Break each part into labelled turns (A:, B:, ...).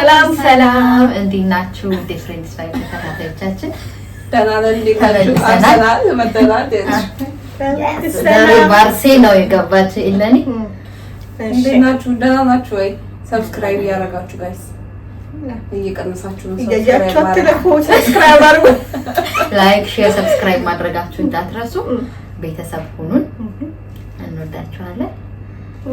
A: ሰላም ሰላም፣ እንዴት ናችሁ? ዲፍረንት ስታይል ተከታታዮቻችን
B: ደህና ነን። እንዴት ናችሁ? አርሰናል መተናል።
A: ዛሬ ባርሴ ነው የገባችው። ኢለኒ
B: እንዴት ናችሁ? ደህና ናችሁ ወይ? ሰብስክራይብ ያደረጋችሁ ጋይስ እየቀነሳችሁ ነው።
A: ሰብስክራይብ አድርጉ። ላይክ፣ ሼር፣ ሰብስክራይብ ማድረጋችሁ እንዳትረሱ። ቤተሰብ ሁኑን። እንወዳችኋለን።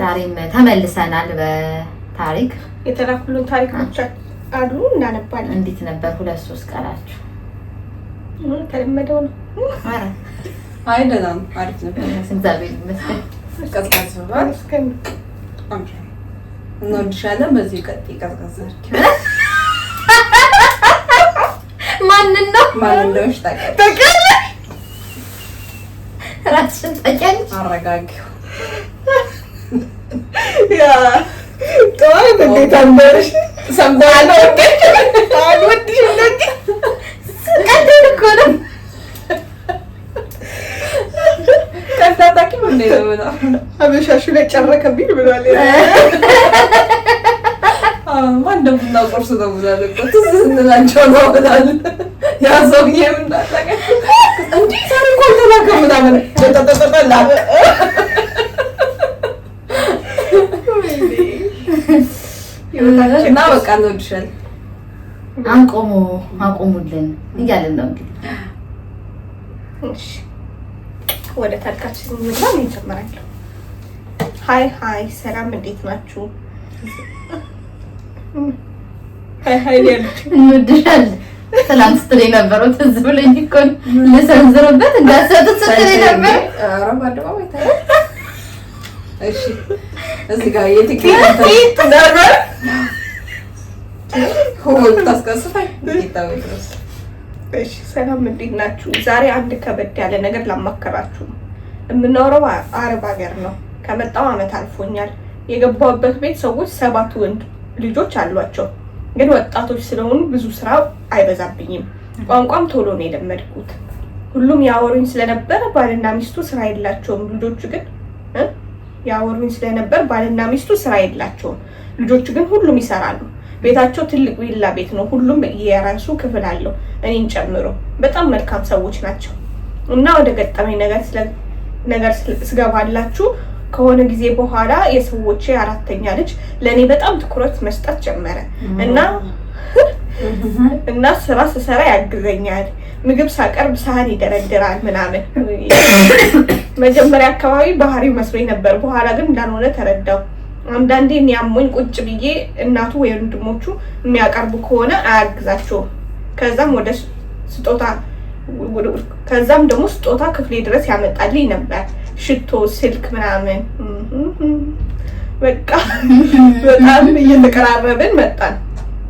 A: ዛሬም ተመልሰናል በታሪክ
C: የተላኩልን ታሪኮች አሉ እናነባለን።
A: እንዴት ነበር 2-3 ቀናችሁ?
C: ተለመደው ነው።
A: አረ
B: አይ ደህና ነው፣ አሪፍ ነበር።
A: እግዚአብሔር ይመስገን።
B: ቀዝቀዝ ብሏል። እንወድሻለን። በዚህ ቀጥይ። ቀዝቀዝ
A: ማን እንደሆነሽ
B: ታውቂያለሽ?
A: ራስሽን ታውቂያለሽ?
B: አረጋጊው።
C: ያ ጠዋት እንዴት አንበርሽ ሰምታለሁ። ወድሽ እንደት
A: ቀደም እኮ ነው
B: ከታጣቂ ምን ነው ብላ
C: አበሻሹ ላይ ጨረከብኝ ብሏል።
B: ማን ደምና ቁርስ ነው ብሏል እኮ ትዝ እንላቸው ነው ብሏል። ያ ሰውዬ ምን እንዳጠቀ እንዴ ዛሬ እኮ ተላከም ምናምን ተተተተላ እና በቃ እንወድሻለን።
A: አቆሙልን እያልን ነው እንግዲህ።
C: እሺ ወደ ታሪካችን እንግባ። እንጀምራለን። ሃይ ሰላም፣ እንዴት ናችሁ? ሃይ ያለች
A: እንወድሻለን። ትናንት ስትል የነበረው ትዝ ብሎኝ እኮ ልሰንዝርበት እንዳሰጡት ስትል ነበር።
B: ኧረ በአደባባይ ታዲያ እሺ እዚህ ጋር የትኬት ነበር ሆል ታስቀስፋይ ይታወቅስ።
C: እሺ ሰላም፣ እንዴት ናችሁ? ዛሬ አንድ ከበድ ያለ ነገር ላማከራችሁ። የምኖረው አረብ ሀገር ነው። ከመጣው አመት አልፎኛል። የገባሁበት ቤት ሰዎች 7 ወንድ ልጆች አሏቸው። ግን ወጣቶች ስለሆኑ ብዙ ስራ አይበዛብኝም። ቋንቋም ቶሎ ነው የለመድኩት። ሁሉም ያወሩኝ ስለነበር ባልና ሚስቱ ስራ የላቸውም። ልጆቹ ግን ያወሩኝ ስለነበር ባልና ሚስቱ ስራ የላቸውም። ልጆቹ ግን ሁሉም ይሰራሉ። ቤታቸው ትልቅ ቪላ ቤት ነው። ሁሉም የራሱ ክፍል አለው፣ እኔን ጨምሮ። በጣም መልካም ሰዎች ናቸው። እና ወደ ገጠመኝ ነገር ስገባላችሁ ከሆነ ጊዜ በኋላ የሰዎቼ 4ኛ ልጅ ለእኔ በጣም ትኩረት መስጠት ጀመረ እና ስራ ስሰራ ያግዘኛል። ምግብ ሳቀርብ ሳህን ይደረድራል ምናምን። መጀመሪያ አካባቢ ባህሪው መስሎኝ ነበር። በኋላ ግን እንዳልሆነ ተረዳው። አንዳንዴ የሚያሞኝ ቁጭ ብዬ እናቱ ወይ ወንድሞቹ የሚያቀርቡ ከሆነ አያግዛቸውም። ከዛም ደግሞ ስጦታ ክፍሌ ድረስ ያመጣልኝ ነበር። ሽቶ፣ ስልክ ምናምን። በቃ በጣም እየተቀራረብን መጣን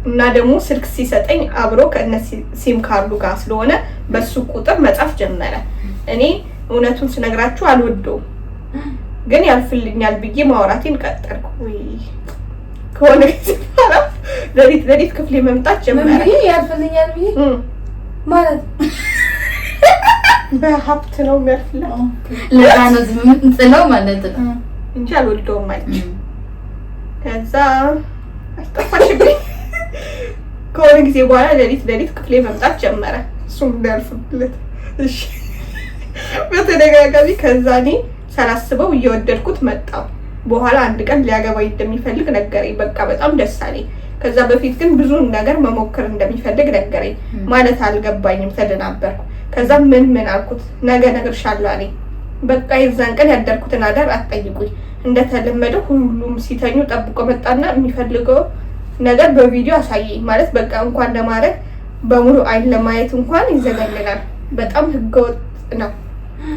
C: እና ደግሞ ስልክ ሲሰጠኝ አብሮ ከእነ ሲም ካርዱ ጋር ስለሆነ በሱ ቁጥር መጻፍ ጀመረ። እኔ እውነቱን ስነግራችሁ አልወደውም፣ ግን ያልፍልኛል ብዬ ማውራቴን ቀጠልኩ። ከሆነ ጊዜ በኋላ ለሊት ክፍሌ መምጣት ጀመረ።
B: ያልፍልኛል ብዬ ማለት
C: በሀብት ነው የሚያልፍላት
A: ለዛ ነው የምንጥለው ማለት ነው
C: እንጂ አልወደውም አለች። ከዛ አስጠፋሽብኝ። ከሆነ ጊዜ በኋላ ለሊት ክፍሌ መምጣት ጀመረ፣ እሱም እንዳያልፍለት። እሺ በተደጋጋሚ ከዛ እኔ ሳላስበው እየወደድኩት መጣው። በኋላ አንድ ቀን ሊያገባኝ እንደሚፈልግ ነገረኝ። በቃ በጣም ደስ አለኝ። ከዛ በፊት ግን ብዙ ነገር መሞከር እንደሚፈልግ ነገረኝ። ማለት አልገባኝም፣ ተደናበርኩ። ከዛ ምን አልኩት። ነገ እነግርሻለሁ አለኝ። በቃ የዛን ቀን ያደርኩትን አዳር አትጠይቁኝ። እንደተለመደው ሁሉም ሲተኙ ጠብቆ መጣና የሚፈልገው ነገር በቪዲዮ አሳየኝ። ማለት በቃ እንኳን ለማድረግ በሙሉ አይን ለማየት እንኳን ይዘገንናል። በጣም ህገወጥ ነው።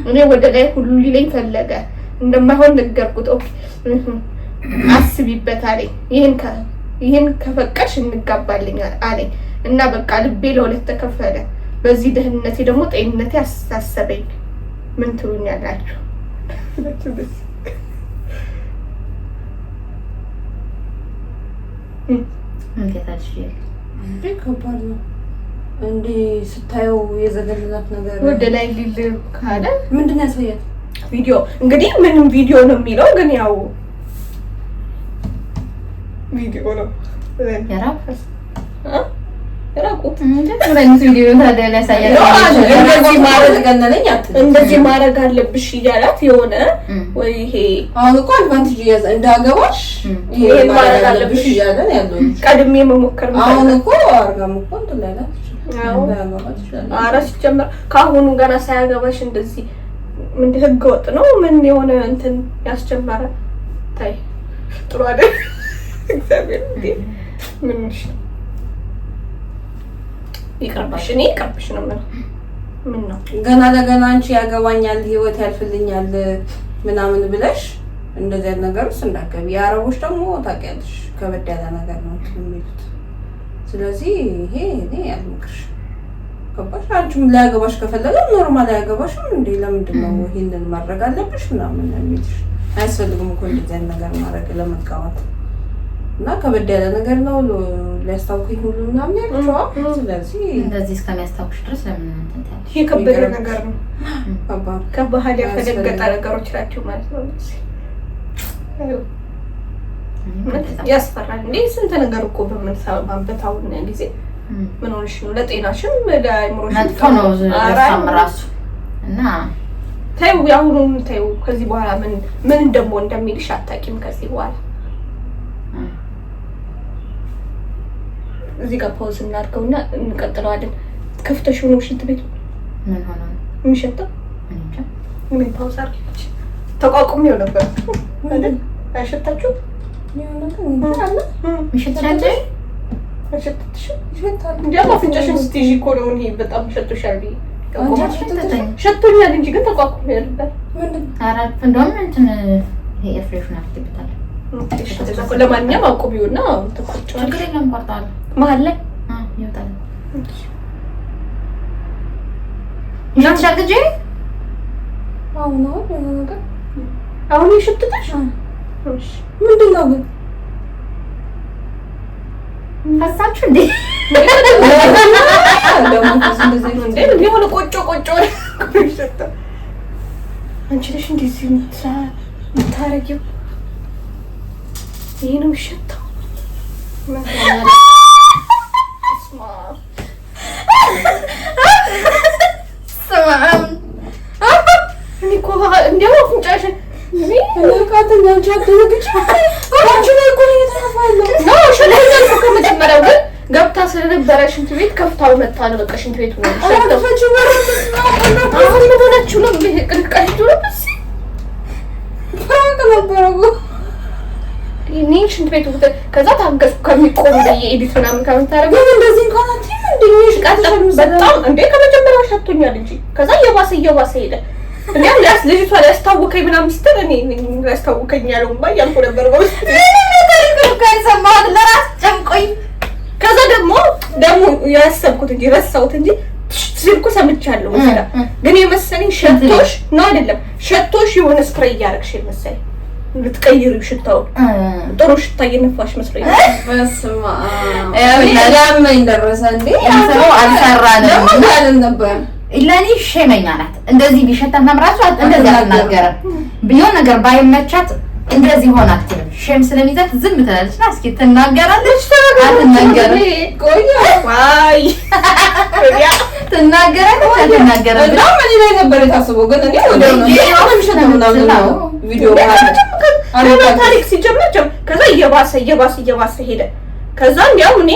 C: እኔ ወደ ላይ ሁሉ ሊለኝ ፈለገ። እንደማይሆን ነገርኩት። ኦኬ አስቢበት አለኝ። ይሄን ከፈቀድሽ እንጋባልኝ አለኝ እና በቃ ልቤ ለሁለት ተከፈለ። በዚህ ደህንነቴ ደግሞ ጤንነቴ አሳሰበኝ። ምን ትሉኛላችሁ?
B: እንዴ ከባድ ነው እንዴ ስታየው የዘገነናት ነገር
C: ወደ ላይ ሊል ካለ
B: ምንድን ነው ያሳያት?
C: ቪዲዮ እንግዲህ ምንም ቪዲዮ ነው የሚለው ግን ያው ቪዲዮ ነው። ራቁት እንደዚህ ማድረግ አለብሽ እያላት የሆነ ወይ ይሄ
B: አሁን እኮ አድቫንቴጅ እያዘ እንዳገባሽ ይሄን ማድረግ አለብሽ እያለ ነው ያለው።
C: ቀድሜ መሞከር ነው።
B: አሁን እኮ አርጋም እኮ እንደላላ
C: ኧረ ሲጀመር ከአሁኑ ገና ሳያገባሽ እንደዚህ ምን ህገ ወጥ ነው ምን የሆነ እንትን ያስጀመረ ታይ ጥሩ አይደል? እግዚአብሔር እንዴ ምን ይቀርብሽ እኔ ይቀርብሽ ነው ምን ነው
B: ገና ለገና አንቺ ያገባኛል ህይወት ያልፍልኛል ምናምን ብለሽ እንደዚህ አይነት ነገር ውስጥ እንዳትገቢ። የአረቦች ደግሞ ታውቂያለሽ ከበድ ያለ ነገር ነው የሚሉት። ስለዚህ ይሄ እኔ ያልመክርሽ ገባሽ? አንቺም ላያገባሽ ከፈለገ ኖርማል ያገባሽም እንዴ ለምንድን ነው ይሄንን ማድረግ አለብሽ ምናምን የሚልሽ? አያስፈልግም እኮ እንደዚህ አይነት ነገር ማድረግ ለመጋባት እና ከበድ ያለ ነገር ነው ሊያስታውኩኝ ሁሉ ምናምን ያልኩሽ። ስለዚህ
A: እንደዚህ እስከሚያስታውኩሽ ድረስ ለምን እንትን ታያለሽ?
C: የከበደ ነገር ነው። ከባህል ያፈነገጠ ነገሮች ናቸው ማለት ነው። ያስፈራል እንዴ! ስንት ነገር እኮ በምንሰማበት አሁን ጊዜ ምን ሆነሽ ነው? ለጤናሽም ለአይምሮሽም
A: መጥፎ ነው እሷም ራሱ እና
C: ተይው፣ ያሁኑን ተይው። ከዚህ በኋላ ምን ደግሞ እንደሚልሽ አታውቂም። ከዚህ በኋላ እዚህ ጋር ፓውዝ እናድርገውና እንቀጥለዋለን። ከፍተሽ ነው ሽንት ቤቱ
A: ምን ሆነ ነው
C: የሚሸተው? ምን ፓውዝ አድርጊች። ተቋቁሜው ነበር አይደል? አይሸታችሁ? አፍንጫሽን ስትይዢ እኮ ነው ይሄ በጣም ሸቶሻል። ሸቶኛል እንጂ ግን ተቋቁሜ ነበር።
A: እንደውም እንትን ይሄ ፍሬሽን አፍጥብታል።
C: ለማንኛውም አቁሚውና ተቆጭ።
A: ችግር የለም ቆርጣለሁ
C: መሀል ላይ
A: ይወጣል። ይሸትሻል እንጂ
C: አሁን ይሸትታሽ
B: ምንድን ነው ግን
A: ፈሳችሁ እንዴ?
C: የሆነ ቆጮ አንቺ ነሽ እንደዚህ የምታረጊው? ይሄ ነው የሚሸተው። እንዲያው አፍንጫሽን ከመጀመሪያው ግን ገብታ ስለነበረ ሽንት ቤት ከፍታው መታ ነው። በቃ ሽንት ቤቱ ነው ሆነችው ነው ቅልቃሽቱ እኔ ሽንት ቤቱ ከዛ ታገዝኩ ከሚቆም ኤዲት ምናምን ከምታረግ
B: እንደዚህ እንኳን
C: በጣም እንዴ ከመጀመሪያው ሸቶኛል እንጂ ከዛ እየባሰ ሄደ። እንዴም ልጅቷ ሊያስታውከኝ ምናምን ስትል እኔ ሊያስታውከኝ ያለውን ባያልኩ ነበር በውስጥ
A: ሰማሁት ለራስ ጨንቆኝ።
C: ከዛ ደግሞ ያሰብኩት እንጂ ረሳሁት እንጂ ስልኩ ሰምቻለሁ። ግን የመሰለኝ ሸቶሽ ነው አይደለም ሸቶሽ የሆነ ስፕሬይ እያደረግሽ የመሰለኝ ልትቀይሪው ሽታውን ጥሩ ሽታ እየነፋሽ መስሎኝ።
B: በስመ አብ ያመኝ ደረሰ እንዴ አልሰራንም ነበር።
A: ለኔ ሸመኛ ናት። እንደዚህ ቢሸታት ማምራቱ እንደዚህ አትናገርም። ቢሆን ነገር ባይመቻት እንደዚህ ሆነ አትልም። ሸም ስለሚዘት ዝም ትላለች። እስኪ ትናገራለች አትናገርም?
C: ዋይ
A: ትናገራለች አትናገርም?
B: ነው ምን ላይ ነበር የታሰበው? ግን እኔ ወደው ነው የምሸተው ምናምን ነው ቪዲዮ
C: ታሪክ ሲጀምር ከዛ እየባሰ ሄደ። ከዛ እንዲያው እኔ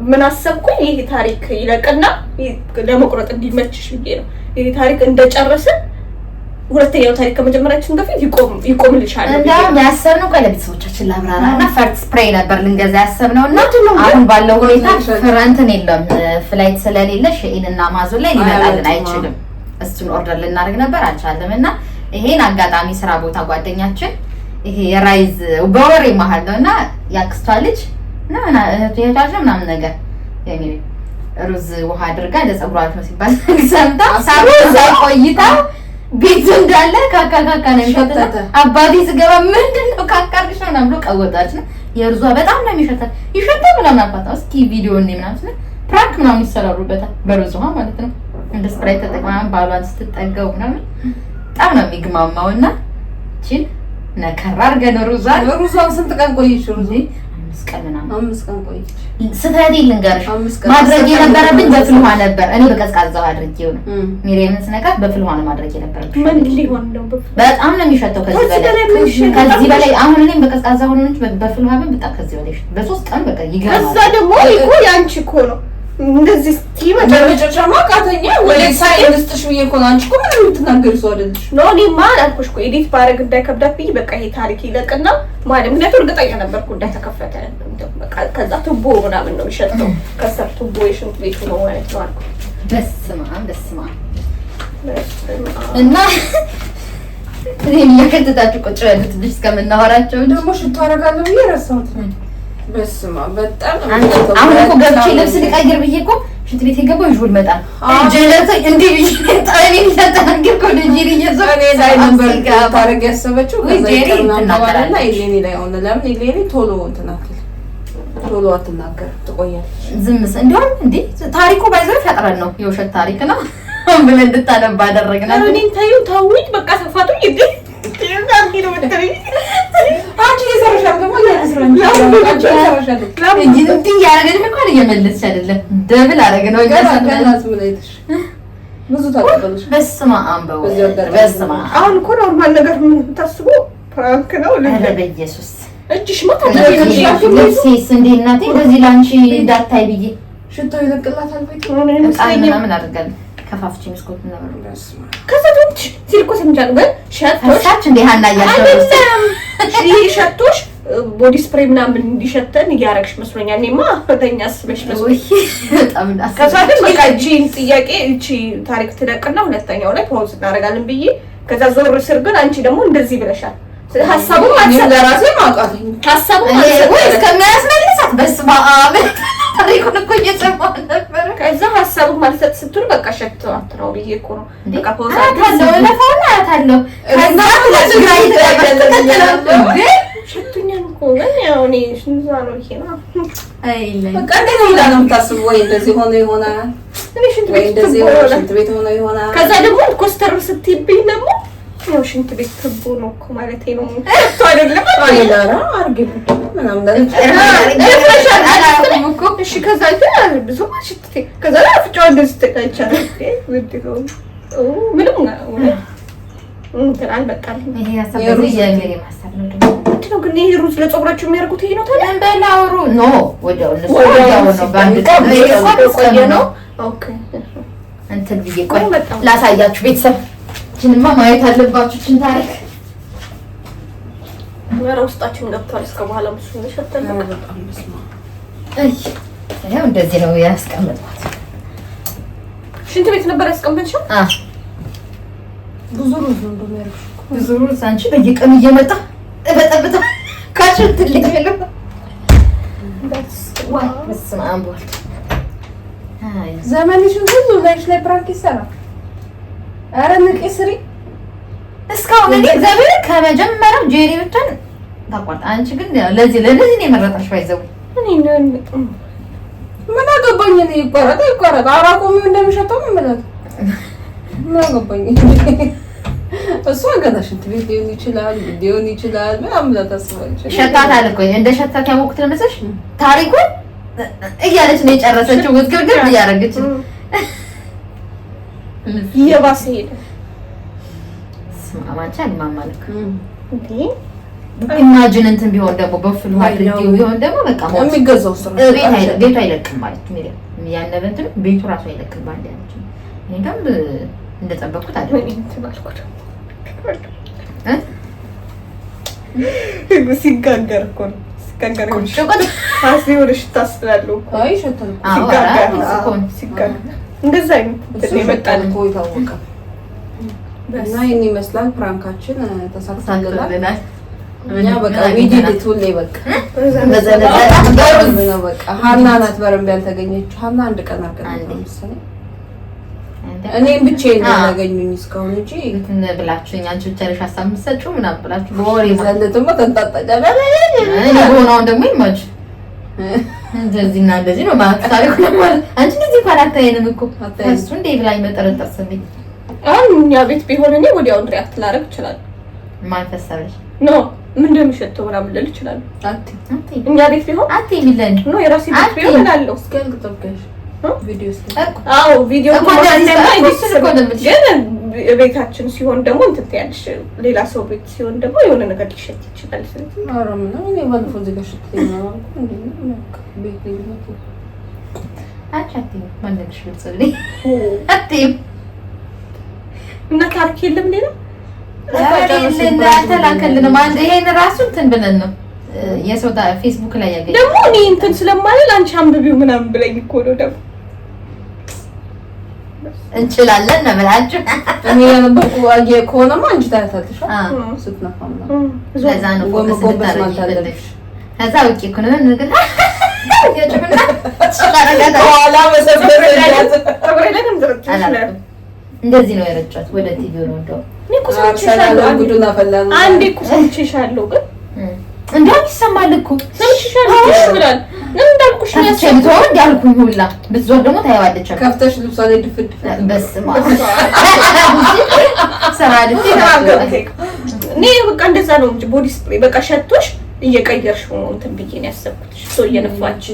C: ምን አሰብኩኝ ይሄ ታሪክ ይለቅና ለመቁረጥ እንዲመችሽ ብዬ ነው ይሄ ታሪክ እንደጨረስን ሁለተኛው ታሪክ ከመጀመራችን በፊት ይቆምልሻል።
A: እንደውም ያሰብነው ለቤተሰቦቻችን ላብራራና ፈርት ስፕሬይ ነበር ልንገዛ ያሰብነውና አሁን ባለው ሁኔታ ፍራንትን የለም ፍላይት ስለሌለ ሼኢንና አማዞን ላይ ሊመጣልን አይችልም። እሱን ኦርደር ልናደርግ ነበር አልቻለምና ይሄን አጋጣሚ ስራ ቦታ ጓደኛችን ይሄ የራይዝ በወሬ መሀል ነውና ያክስቷ ልጅ እና እህቷ ምናምን ነገር ያኔ ሩዝ ውሃ አድርጋ ለጸጉሯ ነው ሲባል ሰምታ ሳብዛ ቆይታ ቤቱ እንዳለ ካካ ነው የሚሸተው። አባቴ ስገባ ምንድነው ካካርሽ ነው ብሎ ቀወጣች ነው የሩዟ በጣም ነው የሚሸተው። ይሸተው ምናምን አባታ እስኪ ቪዲዮ እንደ ምናምን ፕራንክ ምናምን ይሰራሩበታል በሩዝ ውሃ ማለት ነው። እንደ ስፕራይት ተጠቅማን ባሏን ስትጠገው ምናምን በጣም ነው የሚግማማውና እቺን ነከራ አድርገን ሩዟን
B: ስንት ቀን ቆይሽ? ሩዝ
A: 5 ቀን ምናምን
B: 5 ቀን ቆይቼ
A: ስተዲ ልንገርሽ ማድረግ የነበረብኝ በፍል ውሃ ነበር። እኔ በቀዝቃዛው አድርጌው ነው ሚሪየምን ስነካት በፍል ውሃ ነው ማድረግ የነበረብኝ።
C: ምን ሊሆን ነው?
A: በጣም ነው የሚሸተው ከዚህ በላይ አሁን እኔም በቀዝቃዛ ሆኖ እንጂ በፍል ውሃ ግን በጣም ከዚህ በላይ በ3 ቀን በቃ ይገርማል።
C: ከዛ ደግሞ እኮ ያንቺ እኮ ነው እንደዚህ
B: መጨረሻማ ቃተኛ ወይ ሳይንስጥሽ ብዬ እኮ ነው። አንቺ እኮ ምንም የምትናገሪ ሰው አይደለሽ።
C: ነው እኔማ አልኩሽ እኮ ኤዲት ባረግ እንዳይከብዳት ብዬ በቃ ይሄ ታሪክ ይለቅና ማለት ምክንያቱም እርግጠኛ ነበርኩ እንዳይተከፈተ በቃ ከዛ ቱቦ ምናምን ነው የሚሸጠው ከሰር ቱቦ የሽንት ቤቱ ነው ማለት ነው አልኩ።
A: በስመ አብ እና እኔ የከተታችሁ ቁጭ ያሉት ልጅ እስከምናወራቸው
B: ደግሞ ሽቶ አደርጋለሁ ብዬ ረሳሁት። በስመ አብ በጣም
A: አሁን እኮ ገብቼ ልብስ ልቀይር ብዬ እኮ ሽንት ቤት የገባው ይሁን መጣ ጀለተ እንዴ ጣኔ ተታርገው ኮደ ጂሪ
B: እኔ ላይ ነበር ታረግ ያሰበችው ከዛ ይቀርናልና ኢሌኒ ላይ ሆነ ለምን ኢሌኒ ቶሎ ቶሎ አትናገር ትቆያለች።
A: ዝምስ እንደውም እንዴ ታሪኩ ባይዘው ፈጥረን ነው የውሸት ታሪክ ነው ብለን እንድታነባ አደረግና
C: እኔን ታዩ ታውኝ በቃ ሰፋቱኝ እንዴ ታንኪ ነው መጥተሪ
B: አንቺ የሰራሻል ደግሞ ያስረኝ
A: እንዴ ያረገኝ እንኳን እየመለስሽ አይደለም ደብል አረገ ነው
B: ያሳደናት ብለይትሽ ብዙ ታቀበለሽ።
A: በስመ አብ በስመ አብ
C: አሁን እኮ ኖርማል ነገር ምን ታስቡ ፕራንክ ነው
A: ለለ በኢየሱስ
C: እጅሽ ማታ
A: ለሲስ እንዴ እናቴ በዚህ ላንቺ እንዳታይ ብዬ
B: ሽቶ ይለቅላታል ቤት
A: ምን አድርጋለሁ ከፋፍቺ መስኮት ነበር
C: ከሰቶች ሲልኮ ሰምቻለሁ ግን
A: ሸቶሽ እንዴ ሀና ያለው
C: ሸቶሽ ቦዲ ስፕሬይ ምናምን እንዲሸተን እያረግሽ መስሎኛል። እኔማ ፈተኛ አስበሽ መስሎኝ
A: በጣም ዳስ
C: ከዛ ግን በቃ ጂን ጥያቄ እቺ ታሪክ ትደቅና ሁለተኛው ላይ ፓውዝ እናደርጋለን ብዬ ከዛ ዞር ስር ግን አንቺ ደግሞ እንደዚህ ብለሻል። ሐሳቡን ማለት ለራሴ ማውቃት ሐሳቡን
A: ወይ እስከሚያስመልሳት በስመ አብ ታሪኩን እኮ እየሰማሁ ነበር።
C: ከዛ ሐሳቡን ማለት ስትሉ በቃ ሸቶ አትራው ብዬ እኮ ነው በቃ ፓውዝ
A: አታለው ለፋውና አታለው ከዛ ለትግራይ ተቀበለ
C: ሽቱኛን እኮ ግን ያው እኔ ሽንዛ ነው ይሄ ነው
A: አይለኝ
B: በቃ እንደዚህ ይላል ነው የምታስበው ወይ እንደዚህ ሆነ ይሆናል
C: እኔ ሽንት ቤት
B: ሆነ ይሆናል።
C: ከዛ ደግሞ ኮስተር ስትይብኝ ደግሞ ያው ሽንት ቤት ትቦ ነው እኮ ማለቴ ነው እኮ አይደለም
B: አይላራ አርግ ምናምን
C: እኮ እሺ ከዛ ግን ብዙ ማሽትቴ ከዛ አፍጫው እንደዚህ ተቃይቻለ ምንም እንትን አልበቃልኝ።
A: ይሄ ያሳበው የሜሪ ማስተር ነው
C: ነው ግን ይሄ ሩዝ ለፀጉራችሁ የሚያርጉት ይሄ ነው ታዲያ
A: እንበላውሩ ኖ ወዲያው ነው ባንድ ቆየ ነው።
C: ኦኬ
A: እንትን ብዬ ቆይ ላሳያችሁ ቤተሰብ ጅንማ ማየት አለባችሁ ችን ታሪክ
C: ወራ ውስጣችን ገብቷል። እስከ በኋላ ብዙ ነሽተን በጣም መስማ
A: ያው እንደዚህ ነው ያስቀምጣት።
C: ሽንት ቤት ነበር ያስቀምጥሽው?
B: ብዙ ሩዝ ነው እንደሚያርጉሽ
A: ብዙ ሩዝ አንቺ በየቀኑ እየመጣ በጠብጣ ካሽን ትልቅ ነው ዋይ በስመ አብ ወልድ
B: ዘመንሽን ሁሉ ላይሽ ላይ ፕራንክ ይሰራ። አረ ንቂ ስሪ
A: እስካሁን እኔ እግዚአብሔር ከመጀመሪያው ጄሪ ብቻን ታቋርጣ። አንቺ ግን ለዚህ ነው የመረጣሽ ባይዘው
C: እኔ ነው
B: ምን አገባኝ እኔ ይቆረጥ አራቆሚው እንደምሸጠው ምን ማለት ምን አገባኝ እሱ አገዳሽ ትቤት ሊሆን ይችላል ምናምን ለታስባለች
A: ሸታታል እኮ እንደ ሸታት ያወቅት ለምሰሽ ታሪኩን እያለች ነው የጨረሰችው። ግግር እያደረገች
C: የባሰ ሄደ
A: ስማማቻ ማማለክ እንዴ ኢማጂን እንትን ቢሆን ደግሞ በፍሉ አድርጌው ቢሆን ደግሞ በቃ
B: የሚገዛው
A: ቤቱ አይለቅም ማለት ነው። ያነበንት ቤቱ ራሱ አይለቅም ባንድ ያለች እኔ ደም እንደጠበቁት አይደለም
C: ተባልኩት ሲጋገር እኮ ነው ሲጋገር አሲውልሽ ታስላለው
B: አይ ሸተል
C: ሲጋገር እንደዛ አይነት ይመጣል
B: እኮ ይታወቃ እና ይሄን ይመስላል ፕራንካችን ተሳክቶልናል። እኛ በቃ ቪዲዮ ሁሌ በቃ በቃ ሀና ናት በረንብ ያልተገኘችው። ሀና አንድ ቀን አርገናል መሰለኝ እኔም ብቻዬን ያገኙኝ እስካሁን እንጂ
A: እንትን ብላችሁኝ አንቺ ብቻ ነሽ ሀሳብ የምትሰጪው ምናምን ብላችሁ በወሬ
B: ዘለተማ ተንጣጣጫለ
A: እኔ ሆነው ደግሞ ይማጭ እንደዚህ እና እንደዚህ ነው ማለት ታሪኩ ነው ማለት አንቺ እንደዚህ ካላታየንም እኮ እሱ እንዴ ብላኝ መጠረጠር ሰምኝ
C: አሁን እኛ ቤት ቢሆን እኔ ወዲያው ሪአክት ላደርግ እችላለሁ።
A: ማን ፈሰረሽ
C: ኖ ምን እንደሚሸተው ምናምን ልል እችላለሁ።
B: አቲ
C: እኛ ቤት ቢሆን
A: አቲ የሚለን
C: ነው የራሴ ቤት ቢሆን እላለሁ።
B: እስከን ተጠብቀሽ ቪዲዮ
C: አዎ ቪዲዮ
A: ግን
C: ቤታችን ሲሆን ደግሞ እንትን ትያለሽ፣ ሌላ ሰው ቤት ሲሆን ደግሞ የሆነ ነገር ሊሸት ይችላል። ስለዚህ
B: አረም ነው እኔ ባለፈው እዚህ ጋር ሽተኛ ነው እንዴ ነው ቤት ነው
A: አቻቲ ማንነሽ ልጽልይ አቲ
C: እና ታሪክ የለም ሌላ
A: እና ተላከልን ማለት ይሄን ራሱ እንትን ብለን ነው የሰው ፌስቡክ ላይ ያገኘ
C: ደግሞ እኔ እንትን ስለማለት አንቺ አንብቢው ምናምን ብለኝ እኮ ነው ደግሞ
A: እንችላለን ነው ማለት
B: እኔ ያነበርኩ አየ ከሆነማ አንቺ ታያታለሽ ስትነፋም ነው
A: ለዛ ነው ፎከስ እንድታረጊ ከዛ ውጪ እኮ ነው ነገር ያጭብና ስለረጋታ
B: ኋላ መሰበረጃት
A: እንደዚህ ነው የረጫት ወደ ቲቪው ነው እንደው
C: እኔ እኮ ሰምቼሻለሁ
B: ጉዱና ፈላና
C: አንዴ እኮ ሰምቼሻለሁ ግን
A: እንደው ይሰማል እኮ
C: ሰምቼሻለሁ ብላል ምን እንዳልኩሽ ነው
A: ያሰምተው እንዳልኩኝ ሁላ ብትዞር ደግሞ ታያዋለች
B: ከፍተሽ ልብሷ ላይ ድፍድፍ
A: በስማ ሰራ ልጅ
C: እኔ በቃ እንደዛ ነው እንጂ ቦዲ ስፕሬይ በቃ ሸቶሽ እየቀየርሽ ነው እንትን ብዬ ነው ያሰብኩት ሰው እየነፋች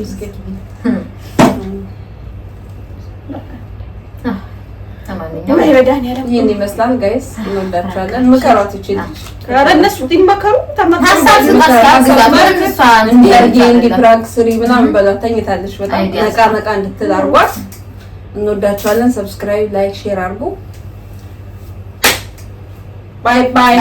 B: ይሄን ይመስላል ጋይስ እንወዳችኋለን ምከሯት ይችላል
C: ኧረ እነሱ ይመከሩ
B: እንዲ ፕራንክ ስሪ ምናምን በላት ተኝታለች በጣም ነቃ እንድትል አድርጓት እንወዳችኋለን ሰብስክራይብ ላይክ ሼር አድርጉ ባይ ባይ